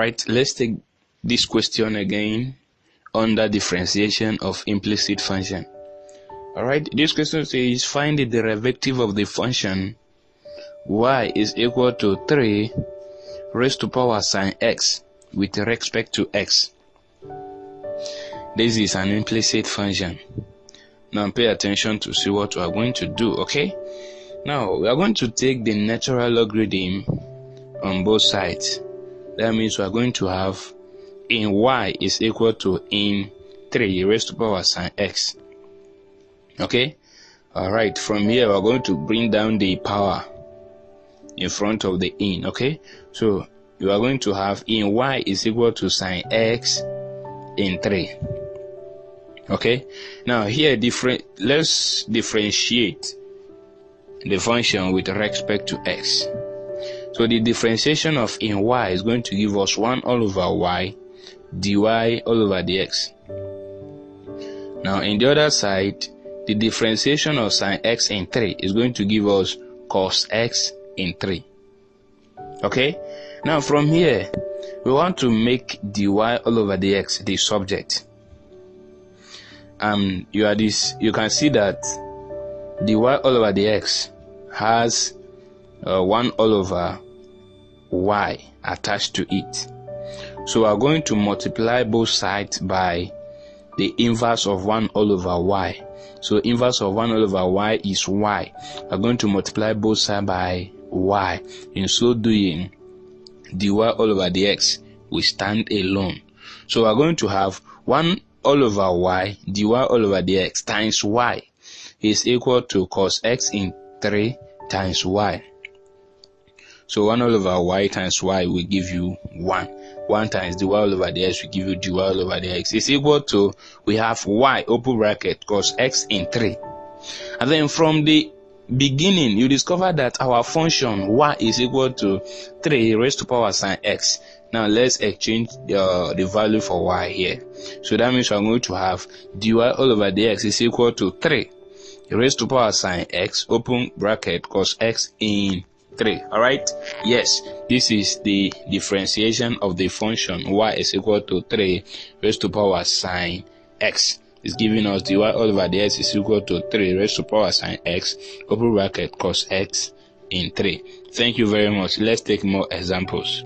Alright, let's take this question again under differentiation of implicit function. Alright, this question says find the derivative of the function y is equal to 3 raised to power sin x with respect to x. This is an implicit function. Now pay attention to see what we are going to do, okay? Now we are going to take the natural logarithm on both sides. That means we are going to have in y is equal to in 3 raised to power sin x. Okay? Alright, from here we are going to bring down the power in front of the in, okay? So you are going to have in y is equal to sin x in 3. Okay? Now here let's differentiate the function with respect to x. So the differentiation of in y is going to give us 1 all over y dy all over dx. Now in the other side, the differentiation of sin x in 3 is going to give us cos x in 3. Okay? Now from here, we want to make dy all over dx the subject. You can see that dy all over dx has 1 all over y attached to it. So we are going to multiply both sides by the inverse of 1 all over y. So inverse of 1 all over y is y. We are going to multiply both sides by y. In so doing, dy all over dx will stand alone. So we are going to have 1 all over y dy all over dx times y is equal to cos x in 3 times y. So 1 all over y times y will give you 1. 1 times dy all over dx will give you dy all over dx. It's equal to, we have y open bracket cos x in 3. And then from the beginning, you discover that our function y is equal to 3 raised to power sin x. Now let's exchange the value for y here. So that means we're going to have dy all over dx is equal to 3 raised to power sin x open bracket cos x in 3. Alright? Yes, this is the differentiation of the function y is equal to 3 raised to power sin x. It's giving us dy all over dx is equal to 3 raised to power sin x open bracket cos x in 3. Thank you very much. Let's take more examples.